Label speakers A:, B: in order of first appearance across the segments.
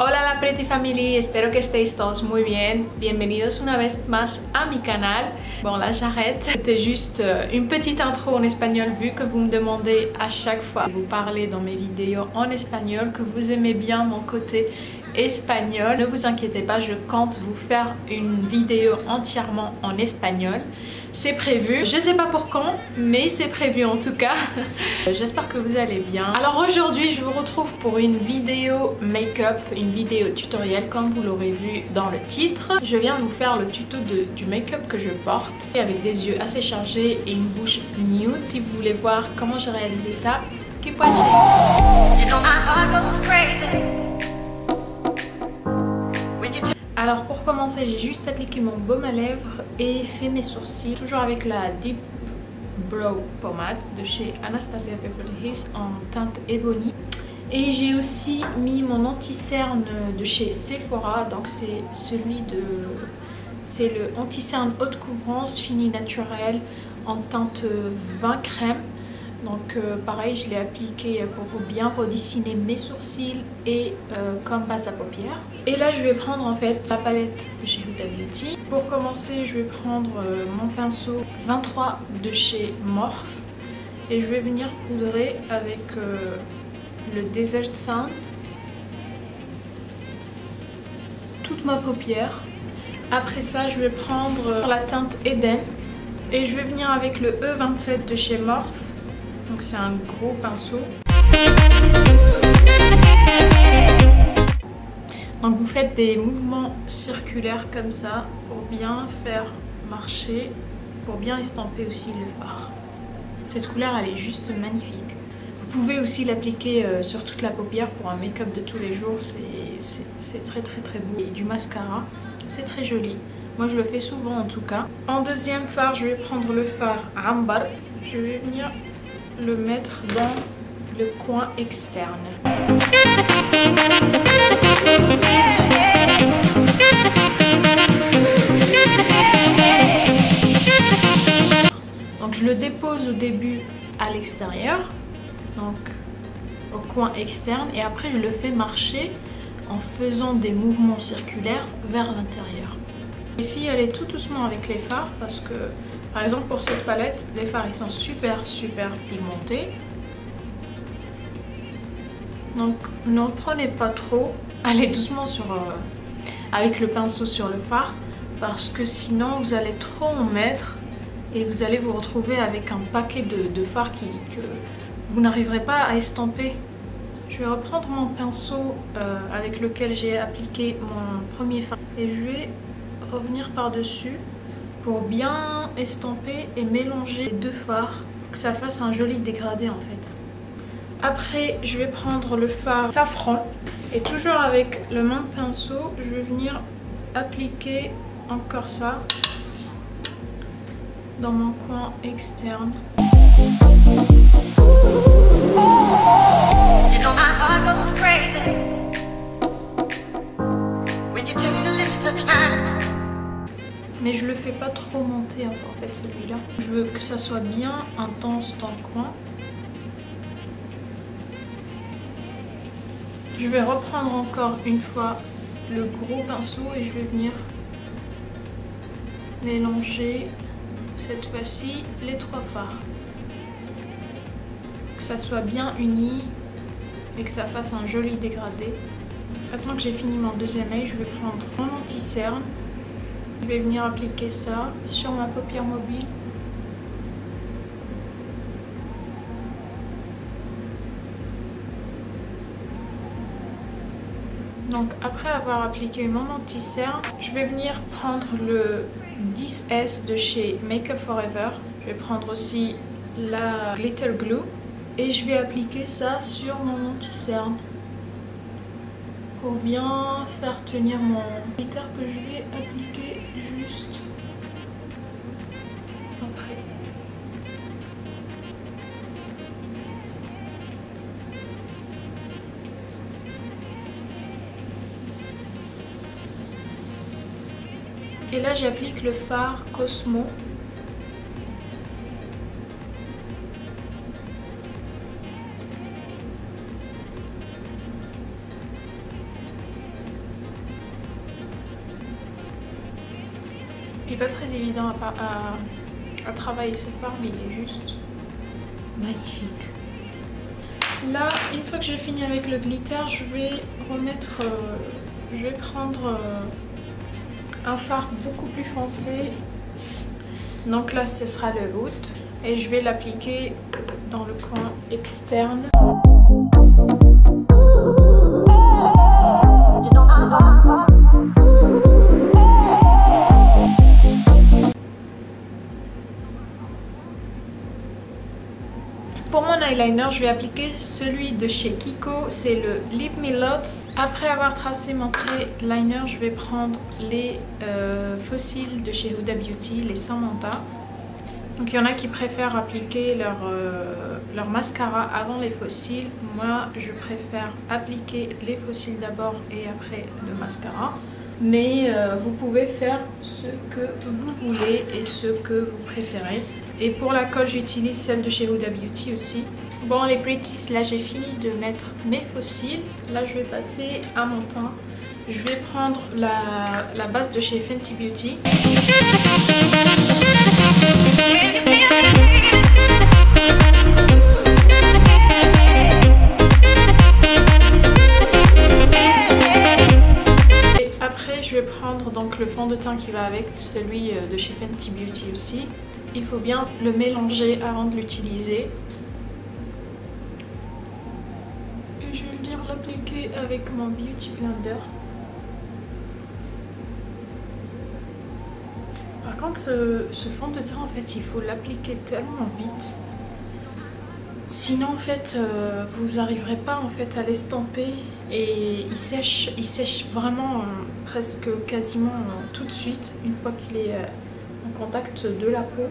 A: Hola la Pretty Family, espero que estéis todos muy bien. Bienvenidos una vez más à mi canal. Bon là j'arrête, c'était juste une petite intro en espagnol vu que vous me demandez à chaque fois de vous parler dans mes vidéos en espagnol, que vous aimez bien mon côté espagnol. Ne vous inquiétez pas, je compte vous faire une vidéo entièrement en espagnol. C'est prévu, je sais pas pour quand, mais c'est prévu en tout cas. J'espère que vous allez bien. Alors aujourd'hui je vous retrouve pour une vidéo make-up, une vidéo tutoriel comme vous l'aurez vu dans le titre. Je viens vous faire le tuto du make-up que je porte avec des yeux assez chargés et une bouche nude. Si vous voulez voir comment j'ai réalisé ça, keep watching. Alors pour commencer, j'ai juste appliqué mon baume à lèvres et fait mes sourcils, toujours avec la Deep Brow Pomade de chez Anastasia Beverly Hills en teinte Ebony. Et j'ai aussi mis mon anti-cerne de chez Sephora, donc c'est le anti-cerne haute couvrance fini naturel en teinte vin crème. Donc pareil, je l'ai appliqué pour bien redessiner mes sourcils et comme base à paupières. Et là je vais prendre en fait la palette de chez Huda Beauty. Pour commencer je vais prendre mon pinceau 23 de chez Morphe et je vais venir poudrer avec le Desert Sand toute ma paupière. Après ça je vais prendre la teinte Eden et je vais venir avec le E27 de chez Morphe. Donc c'est un gros pinceau. Donc vous faites des mouvements circulaires comme ça pour bien faire marcher, pour bien estamper aussi le fard. Cette couleur elle est juste magnifique. Vous pouvez aussi l'appliquer sur toute la paupière pour un make-up de tous les jours, c'est très beau. Et du mascara, c'est très joli. Moi je le fais souvent en tout cas. En deuxième fard, je vais prendre le fard Ambar. Je vais venir le mettre dans le coin externe. Donc je le dépose au début à l'extérieur, donc au coin externe, et après je le fais marcher en faisant des mouvements circulaires vers l'intérieur. Les filles, allez tout doucement avec les fards parce que par exemple pour cette palette, les fards ils sont super pigmentés. Donc n'en prenez pas trop, allez doucement avec le pinceau sur le fard parce que sinon vous allez trop en mettre et vous allez vous retrouver avec un paquet de fards que vous n'arriverez pas à estamper. Je vais reprendre mon pinceau avec lequel j'ai appliqué mon premier fard et je vais revenir par dessus pour bien estamper et mélanger les deux fards pour que ça fasse un joli dégradé en fait. Après je vais prendre le fard Safran et toujours avec le même pinceau je vais venir appliquer encore ça dans mon coin externe. Mais je le fais pas trop monter en fait celui-là. Je veux que ça soit bien intense dans le coin. Je vais reprendre encore une fois le gros pinceau et je vais venir mélanger cette fois-ci les trois fards. Que ça soit bien uni et que ça fasse un joli dégradé. Maintenant que j'ai fini mon deuxième œil, je vais prendre mon anti-cerne. Je vais venir appliquer ça sur ma paupière mobile. Donc après avoir appliqué mon anti-cerne, je vais venir prendre le 10S de chez Make Up For Ever. Je vais prendre aussi la Glitter Glue et je vais appliquer ça sur mon anti-cerne pour bien faire tenir mon glitter que je vais appliquer juste après. Et là j'applique le fard Cosmo. Il n'est pas très évident à travailler ce fard, mais il est juste magnifique. Là, une fois que j'ai fini avec le glitter, je vais prendre un fard beaucoup plus foncé. Donc là, ce sera le Oud et je vais l'appliquer dans le coin externe. Pour mon eyeliner, je vais appliquer celui de chez Kiko, c'est le Lip Me Lots. Après avoir tracé mon trait de liner, je vais prendre les fossiles de chez Huda Beauty, les Samantha. Donc il y en a qui préfèrent appliquer leur mascara avant les fossiles. Moi, je préfère appliquer les fossiles d'abord et après le mascara. Mais vous pouvez faire ce que vous voulez et ce que vous préférez. Et pour la colle, j'utilise celle de chez Huda Beauty aussi. Bon les pretties, là j'ai fini de mettre mes fossiles. Là je vais passer à mon teint. Je vais prendre la base de chez Fenty Beauty. Et après je vais prendre donc le fond de teint qui va avec, celui de chez Fenty Beauty aussi. Il faut bien le mélanger avant de l'utiliser. Et je vais venir l'appliquer avec mon Beauty Blender. Par contre, ce fond de teint, en fait, il faut l'appliquer tellement vite. Sinon, en fait, vous n'arriverez pas en fait, à l'estomper. Et il sèche vraiment presque quasiment tout de suite, une fois qu'il est en contact de la peau.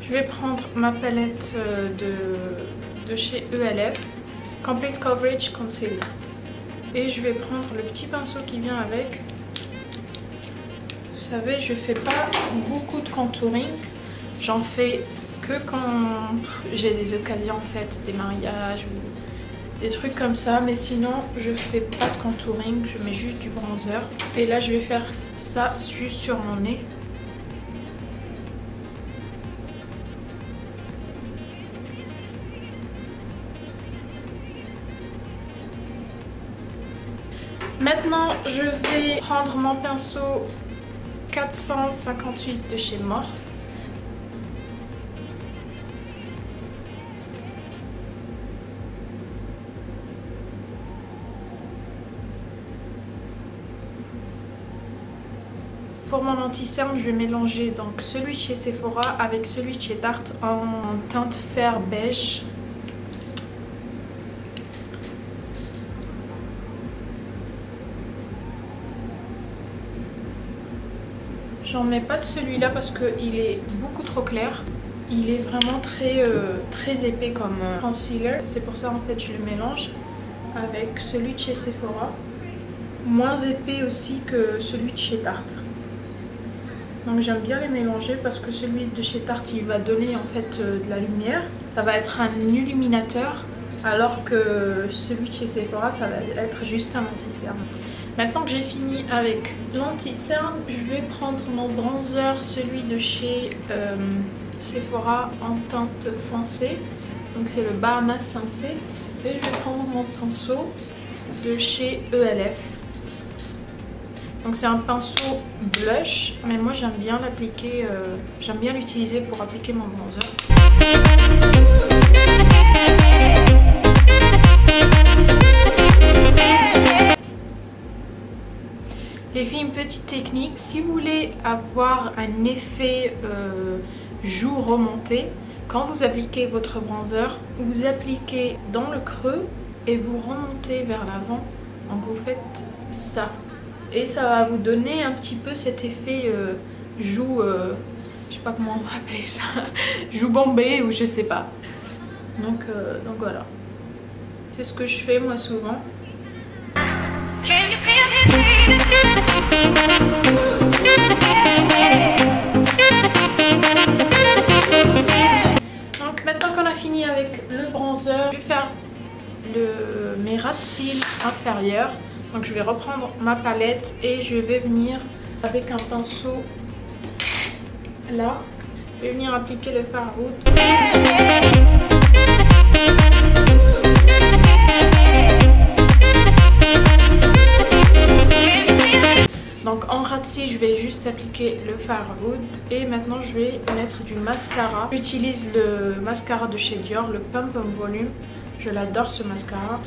A: Je vais prendre ma palette de chez ELF, Complete Coverage Concealer. Et je vais prendre le petit pinceau qui vient avec. Vous savez, je fais pas beaucoup de contouring. J'en fais que quand j'ai des occasions en fait, des mariages ou des trucs comme ça. Mais sinon, je fais pas de contouring, je mets juste du bronzer. Et là, je vais faire ça juste sur mon nez. Maintenant, je vais prendre mon pinceau 458 de chez Morphe. Pour mon anti-cerne, je vais mélanger donc celui de chez Sephora avec celui de chez Tarte en teinte fer beige. J'en mets pas de celui-là parce qu'il est beaucoup trop clair. Il est vraiment très épais comme concealer. C'est pour ça en fait je le mélange avec celui de chez Sephora. Moins épais aussi que celui de chez Tarte. Donc j'aime bien les mélanger parce que celui de chez Tarte il va donner en fait de la lumière. Ça va être un illuminateur alors que celui de chez Sephora ça va être juste un anti-cerne. Maintenant que j'ai fini avec l'anti-cerne, je vais prendre mon bronzer, celui de chez Sephora en teinte foncée. Donc c'est le Bahamas Sunset. Et je vais prendre mon pinceau de chez ELF. Donc c'est un pinceau blush, mais moi j'aime bien l'appliquer, j'aime bien l'utiliser pour appliquer mon bronzer. Les filles, une petite technique, si vous voulez avoir un effet joue remonté, quand vous appliquez votre bronzer, vous appliquez dans le creux et vous remontez vers l'avant. Donc vous faites ça. Et ça va vous donner un petit peu cet effet joue, je sais pas comment on va appeler ça, joue bombée ou je sais pas. Donc voilà. C'est ce que je fais moi souvent. Donc maintenant qu'on a fini avec le bronzer, je vais faire mes ras de cils inférieurs. Donc je vais reprendre ma palette et je vais venir avec un pinceau Là, je vais venir appliquer le fard à oud. Donc en ras-de-cils, je vais juste appliquer le fard à oud et maintenant je vais mettre du mascara. J'utilise le mascara de chez Dior, le Pump Volume. Je l'adore ce mascara.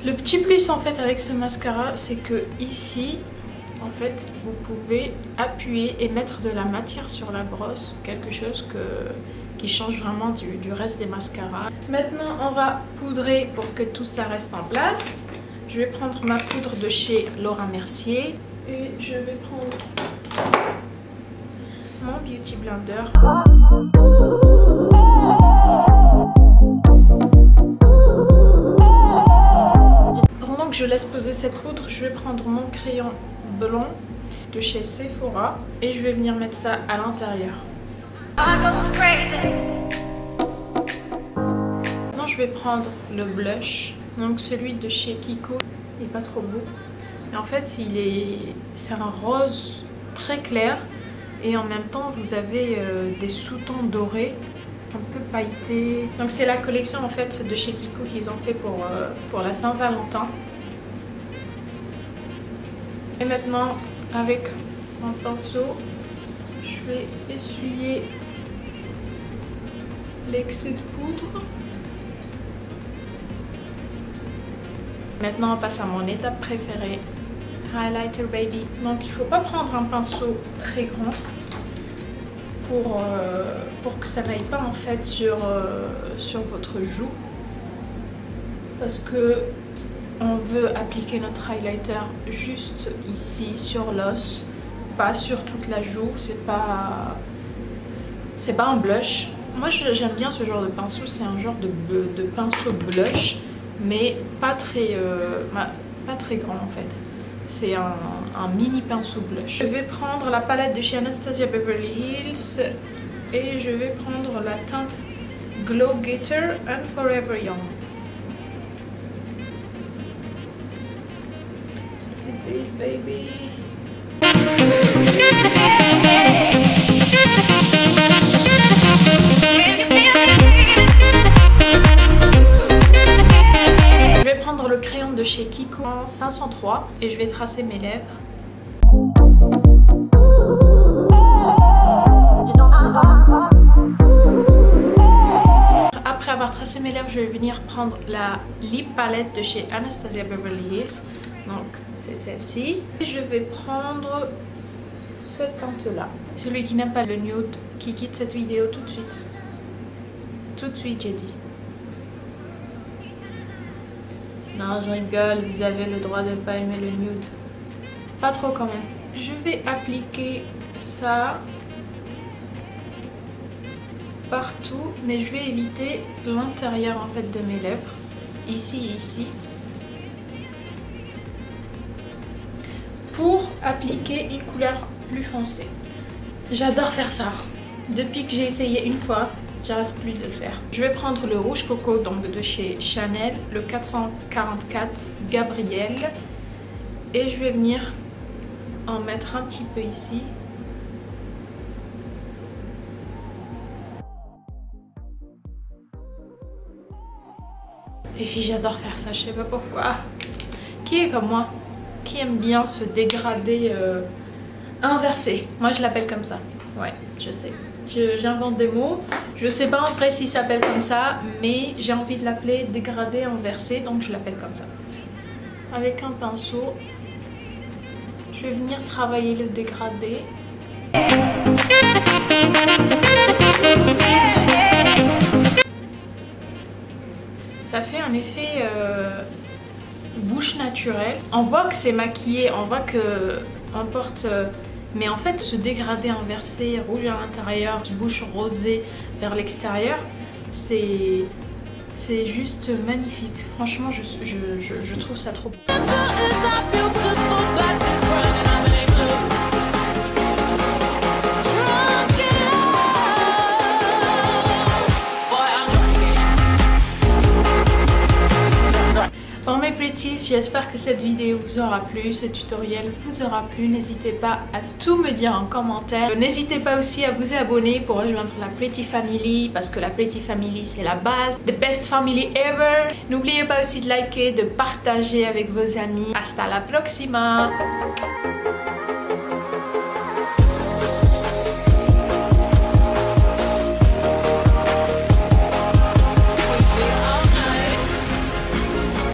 A: Le petit plus en fait avec ce mascara, c'est que ici, en fait, vous pouvez appuyer et mettre de la matière sur la brosse, quelque chose qui change vraiment du reste des mascaras. Maintenant, on va poudrer pour que tout ça reste en place. Je vais prendre ma poudre de chez Laura Mercier. Et je vais prendre mon Beauty Blender. Pendant que je laisse poser cette poudre, je vais prendre mon crayon blond de chez Sephora et je vais venir mettre ça à l'intérieur. Maintenant, je vais prendre le blush, donc celui de chez Kiko. Il n'est pas trop beau. Et en fait, c'est un rose très clair et en même temps, vous avez des sous-tons dorés, un peu pailletés. Donc c'est la collection en fait de chez Kiko qu'ils ont fait pour la Saint-Valentin. Et maintenant, avec mon pinceau, je vais essuyer l'excès de poudre. Maintenant, on passe à mon étape préférée. Highlighter baby. Donc il ne faut pas prendre un pinceau très grand pour que ça n'aille pas en fait sur votre joue, parce que on veut appliquer notre highlighter juste ici sur l'os, pas sur toute la joue. C'est pas un blush. Moi j'aime bien ce genre de pinceau, c'est un genre de pinceau blush, mais pas très grand en fait. C'est un mini pinceau blush. Je vais prendre la palette de chez Anastasia Beverly Hills et je vais prendre la teinte Glow Getter and Forever Young. Please baby. Je vais prendre le crayon de chez Kiko en 503 et je vais tracer mes lèvres. Après avoir tracé mes lèvres, je vais venir prendre la lip palette de chez Anastasia Beverly Hills. Donc c'est celle-ci. Et je vais prendre cette teinte là. Celui qui n'aime pas le nude, qui quitte cette vidéo tout de suite. Tout de suite j'ai dit. Non, je rigole, vous avez le droit de ne pas aimer le nude. Pas trop quand même. Je vais appliquer ça partout, mais je vais éviter l'intérieur en fait de mes lèvres. Ici et ici. Pour appliquer une couleur plus foncée. J'adore faire ça. Depuis que j'ai essayé une fois, j'arrête plus de le faire. Je vais prendre le rouge coco donc de chez Chanel, le 444 Gabrielle, et je vais venir en mettre un petit peu ici. Les filles, j'adore faire ça, je sais pas pourquoi. Qui est comme moi? Qui aime bien se dégrader inversé? Moi je l'appelle comme ça. Ouais, je sais. J'invente des mots. Je sais pas en vrai s'il s'appelle comme ça, mais j'ai envie de l'appeler dégradé inversé, donc je l'appelle comme ça. Avec un pinceau, je vais venir travailler le dégradé. Ça fait un effet bouche naturelle. On voit que c'est maquillé, on voit que on porte... mais en fait, ce dégradé inversé, rouge à l'intérieur, bouche rosée vers l'extérieur, c'est juste magnifique. Franchement, je trouve ça trop beau. Bon mes pretties, j'espère que cette vidéo vous aura plu, ce tutoriel vous aura plu. N'hésitez pas à tout me dire en commentaire. N'hésitez pas aussi à vous abonner pour rejoindre la Pretty Family, parce que la Pretty Family c'est la base, the best family ever. N'oubliez pas aussi de liker, de partager avec vos amis. Hasta la próxima!